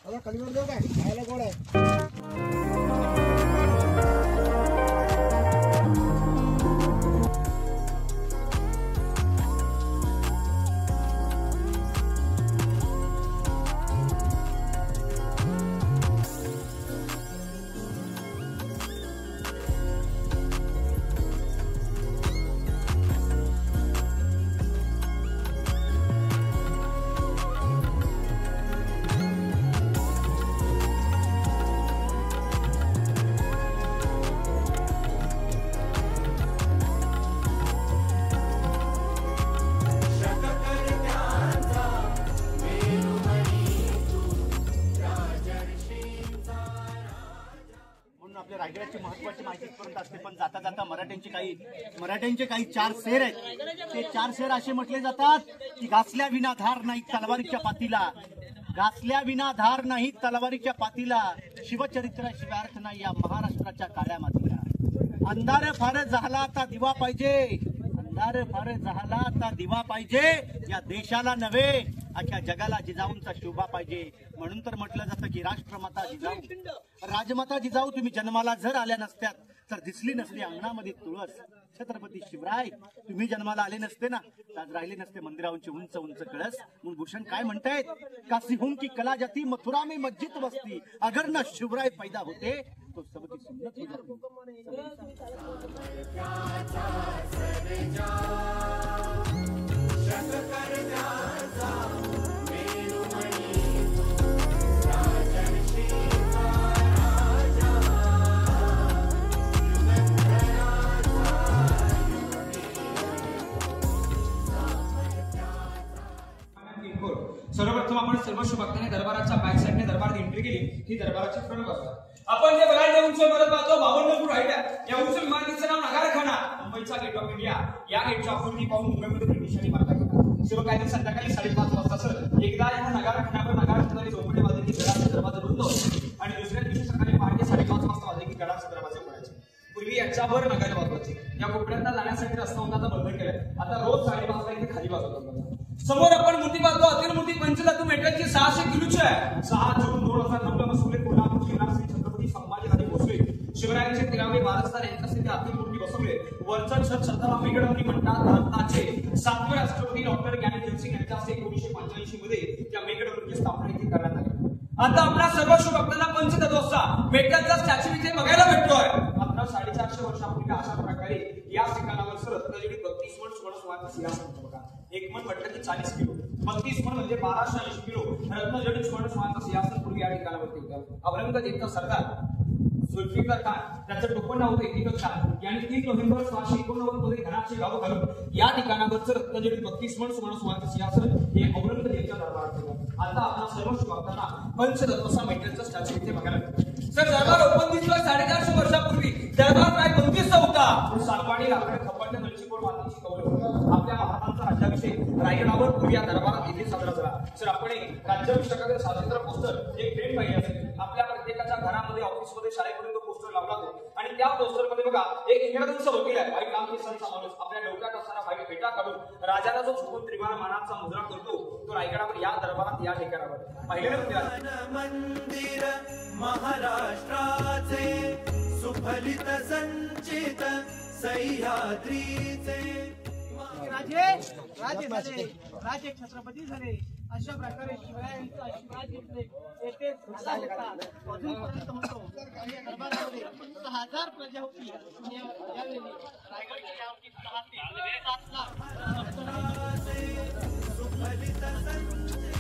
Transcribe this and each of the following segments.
आता कलिंगड देऊ काय खायला गोड आहे. रायगडाची महत्वाची माहिती इथपर्यंत असते, पण जाता जाता मराठ्यांचे काही 4 शेर आहेत. ते 4 शेर असे म्हटले जातात की घासल्या विना धार नाही तलवारीच्या पातीला, घासल्या विना धार नाही तलवारीच्या पातीला, शिवचरित्राशिवाय अर्थ नाही या महाराष्ट्राच्या काळ्या मातीला. अंधार फार झाला आता दिवा पाहिजे, अंधार फार झाला आता दिवा पाहिजे, या देशाला नव्हे अख्ख्या जगाला जिजाऊंचा शोभा पाहिजे. म्हणून तर म्हटलं जातं की राष्ट्रमाता जिजाऊ, राजमाता जिजाऊ तुम्ही जन्माला जर आल्या नसत्यात तर दिसली नसली अंगणामध्ये तुळस. छत्रपती शिवराय तुम्ही जन्माला आले नसते ना आज राहिले नसते मंदिरांची उंच उंच कळस. म्हणून भूषण काय म्हणतायत, काशी हूं की कला जाती मथुरा में मस्जिद बसती, अगर न शिवराय पैदा होते तो सबकी सुन्नत हो सर्वप्रथम आपण सर्व भक्तांनी दरबाराच्या बॅक साइडने दरबारात एंट्री केली ही दरबाराची फ्रंट बाजू. आपण जे बघायला उंच इमारत पाहतो 52 फूट हाईट आहे. या उंच इमारतीचं नाव नगारखाना, मुंबईचा गेट ऑफ इंडिया. या गेटच्या अपूर्वी पाहून मुंबईमध्ये ब्रिटिशांनी मारला गेला. शिवाय कायदे संध्याकाळी 5:30 वाजता सर एकदा या नगारखान्यावर नगारखान्याने झोपडी वाजले की गडाचे दरवाजे बंद होते आणि दुसऱ्या दिवशी सकाळी पहाटे 5:30 वाजता वाजले की गडाचे दरवाजे उघडायचे. पूर्वी याच्यावर नगारे वाजवायचे. या कोपऱ्यात जाण्यासाठी रस्ता होता आता बंद केलाय. आता रोज 5:30 वाजता इथे खाली वाजवतात. समोर आपण मूर्ती पाहतो अतिर मूर्ती पंचधातू मेटलची 600 किलोची आहे. 6 जून 2009 ला बसवले कोल्हापूरचे श्री छत्रपती संभाजीराजे भोसले शिवरायांचे 13वे वारसदार यांच्यासाठी ते अतिर मूर्ती बसवले. वरचं छत छत्रपती म्हणतात भारताचे 7वे राष्ट्रपती डॉक्टर ज्ञानेंद्र सिंग यांच्या हस्ते 1985 मध्ये त्या मेघडमूर्तीची स्थापना इथे करण्यात आली. आता आपल्या सर्व शिवभक्तांना पंचतत्वाचा मेटलचा स्टॅच्यू इथे बघायला भेटतोय. मात्र 450 वर्षापूर्वी अशा प्रकारे या ठिकाणावर सर रत्नजडीत 32 मण सुवर्ण सुवाचं सिंहासन होतं बघा. एक मण म्हटलं की 40 किलो, 32 मण म्हणजे 1280 किलो रत्नजडीत सुवर्ण सुवाचं सिंहासन पूर्वी या ठिकाणावरती होतं. औरंगजेबचा सरदार जुल्फिकार खान त्याचं टोपण नाव होतं इतिकत खान यांनी 3 नोव्हेंबर 1689 मध्ये घराचे गाव घालून या ठिकाणावरचं रत्नजडीत 32 मण सुवर्ण सुवाचं सिंहासन हे औरंगजेबच्या दरबारात ठेवलं. आता आपण सर्व शिवभक्तांना पंचतत्वाचा मेटलचा स्टॅच्यू इथे बघायला भेटतो. सर दरबार ओपन दिसतोय 450 वर्षापूर्वी. दरबार काय 25 होता. सालवाडी लाकडे खपाटे नलचीकोड मातीची कवले होती. आपल्या महाराजांचा राज्याभिषेक रायगडावर पूर्वी या दरबारात इथे साजरा झाला. सर आपण राज्याभिषेकाचे स्वातंत्र्य पोस्टर एक फ्रेम पाहिजे असेल. आपल्या प्रत्येकाच्या घरामध्ये ऑफिसमध्ये शाळेपर्यंत पोस्टर लावला जातो आणि त्या पोस्टर मध्ये बघा एक इंग्रजांचा वकील आहे व्हाईट लांब केसांचा माणूस आपल्या डोक्यात असणारा व्हाईट फेटा काढून राजाला जो झुकून त्रिवार मानाचा मुद्रा करतो तो रायगडावर या दरबारात या ठिकाणावर पाहिलेलं मंदिर महाराष्ट्राचे सुफलित संचित सह्याद्रीचे राजे झाले, राजे छत्रपती झाले. अशा प्रकारे शिवरायांचा आशीर्वाद घेतले येथे अजूनपर्यंत म्हणतो या दरबारामध्ये 6000 प्रजा होती. यावेळी रायगड किल्ल्यावरती 6 ते 7 लाख सुफलित संचित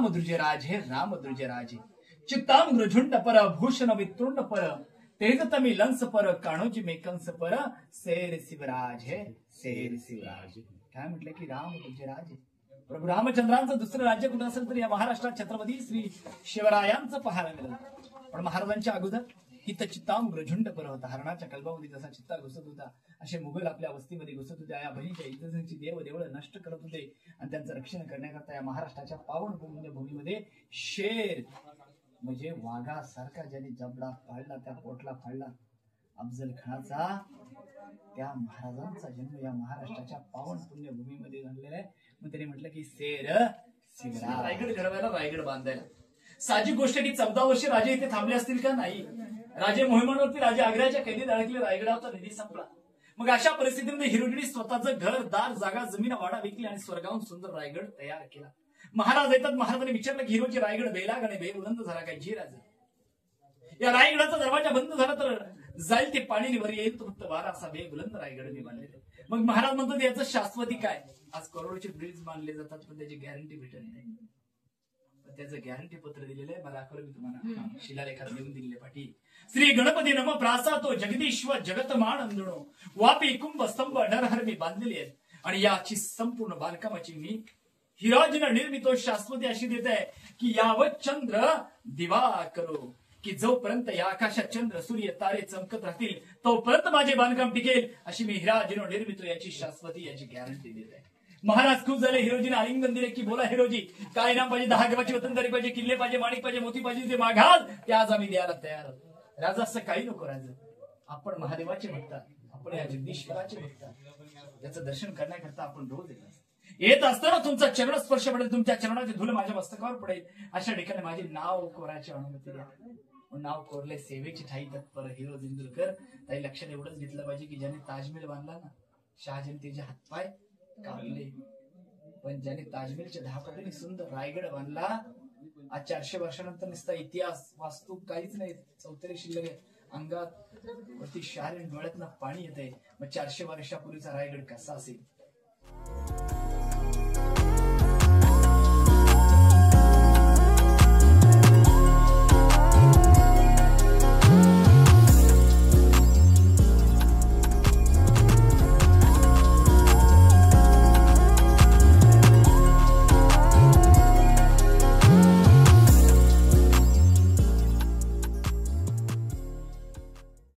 रामदुर्जराज हे रामदुर्जराज चित्तांग्र झुंड पर भूषण वितृंड पर तेज तमी लंस पर काणोजी मेकंस पर शेर शिवराज हे शेर शिवराज. काय म्हटलं की रामदुर्जराज प्रभू रामचंद्रांचं दुसरं राज्य कुठं असेल तर या महाराष्ट्रात छत्रपती श्री शिवरायांचं पाहायला मिळालं. पण महाराजांच्या अगोदर हित चित्तांग्र झुंड पर होता. हरणाच्या कल्पामध्ये जसा चित्ता घुसत होता असे मुघल आपल्या वस्तीमध्ये घुसत होते. या बहिणीच्या इज्जतीची देवळ नष्ट करत होते आणि त्यांचं रक्षण करण्याकरता या महाराष्ट्राच्या पावन भूमीमध्ये शेर म्हणजे वाघासारखा ज्याने जबडा फाडला त्या पोटला फाडला अफजल खानाचा त्या महाराजांचा जन्म या महाराष्ट्राच्या पावन पुण्यभूमीमध्ये झालेला आहे. मग त्याने म्हटलं की शेर शिवराज. रायगड घडवायला रायगड बांधायला साहजिक गोष्ट की 14 वर्षे राजे इथे थांबले असतील का? नाही. राजे मोहिमांवरती राजे आग्र्याच्या कैदेत अडकले. रायगडाचा निधी संपला. मग अशा परिस्थितीमध्ये हिरोजीने स्वतःचं घर दार जागा जमीन वाडा विकली आणि स्वर्गाहून सुंदर रायगड तयार केला. महाराज येतात. महाराजांनी विचारलं की हिरोजी रायगड बेलाग आणि बेबुलंद झाला काय? जी राजे, या रायगडाचा दरवाजा बंद झाला तर जाईल ते पाणी वर येईल तो फक्त वारा असा बेबुलंद रायगड मी बांधलेला. मग महाराज म्हणतात याचं शाश्वती काय? आज करोडोचे ब्रिज बांधले जातात पण त्याची गॅरंटी भेटत नाही. त्याचं गॅरंटी पत्र दिलेलं आहे. मला दाखवलं मी तुम्हाला शिलालेखात लिहून दिलेले पाठी. श्री गणपती नम प्रासातो जगदीश्वर जगत मानंदणो वापी कुंभ स्तंभ नरहर मी बांधलेली आहेत आणि याची संपूर्ण बांधकामाची मी हिराजीनं निर्मितो शाश्वती अशी देत आहे की यावत चंद्र दिवा करो की जोपर्यंत या आकाशात चंद्र सूर्य तारे चमकत राहतील तोपर्यंत माझे बांधकाम टिकेल अशी मी हिराजीनं निर्मितो याची शाश्वती याची गॅरंटी देत आहे. महाराज खुश झाले. हिरोजीने आलिंगन दिले की बोला हिरोजी काय नाम पाहिजे? 10 गावाची वतनदारी पाहिजे, किल्ले पाहिजे, माणिक पाहिजे, मोती पाहिजे, ते मागाल ते आज आम्ही द्यायला तयार आहोत. राजा असं काही नको. राजा आपण महादेवाचे भक्त, आपण या जगदीश्वराचे भक्त, याचं दर्शन करण्याकरता आपण रोज येत असताना तुमचा चरण स्पर्श पडेल, तुमच्या चरणाची धूळ माझ्या मस्तकावर पडेल. अशा ठिकाणी माझे नाव कोरायची अनुमती द्या. नाव कोरले सेवेची ठाई तत्पर हिरो इंदुरकर. ताई लक्षात एवढंच घेतलं पाहिजे की ज्याने ताजमहल बांधला ना शहाजहान त्याचे हातपाय कापले पण ज्याने ताजमहलच्या 10 पटीने सुंदर रायगड बांधला. आज 400 वर्षानंतर नुसता इतिहास वास्तू काहीच नाही, चौतरी शिल्लक आहे. अंगात वरती शारीर डोळ्यातनं पाणी येते. मग 400 वर्षापूर्वीचा रायगड कसा असेल?